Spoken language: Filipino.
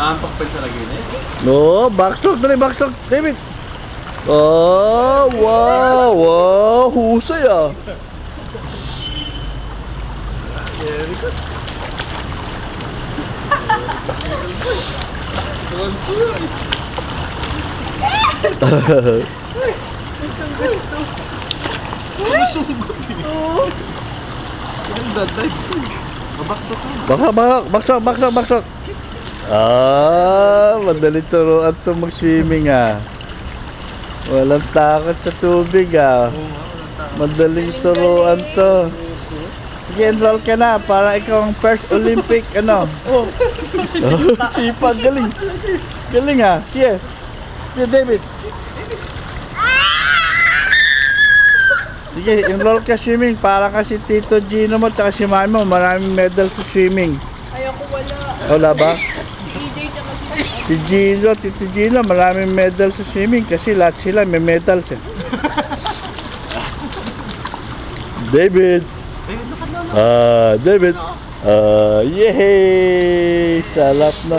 Nakaantok pa sa lagay na eh. No, backstroke. Dali, backstroke. David. Oh, wow. Wow. Husay ah. Very good. Backstroke. Ah, madaling turuan to mag-swimming ah. Walang takot sa tubig ah. Madaling turuan to. Sige, enroll ka na para ikaw ang first Olympic ano. Oh. Sipag, galing. Galing ah. Yes. Sige, David. Sige, enroll ka swimming para kasi Tito Gino mo at si Mami mo maraming medal sa swimming. Ayoko wala. Wala ba? DJ tsaka Si Gino, Tito Gino, maraming medal sa swimming kasi lahat sila may medals eh. David. David. Yay! Salap na.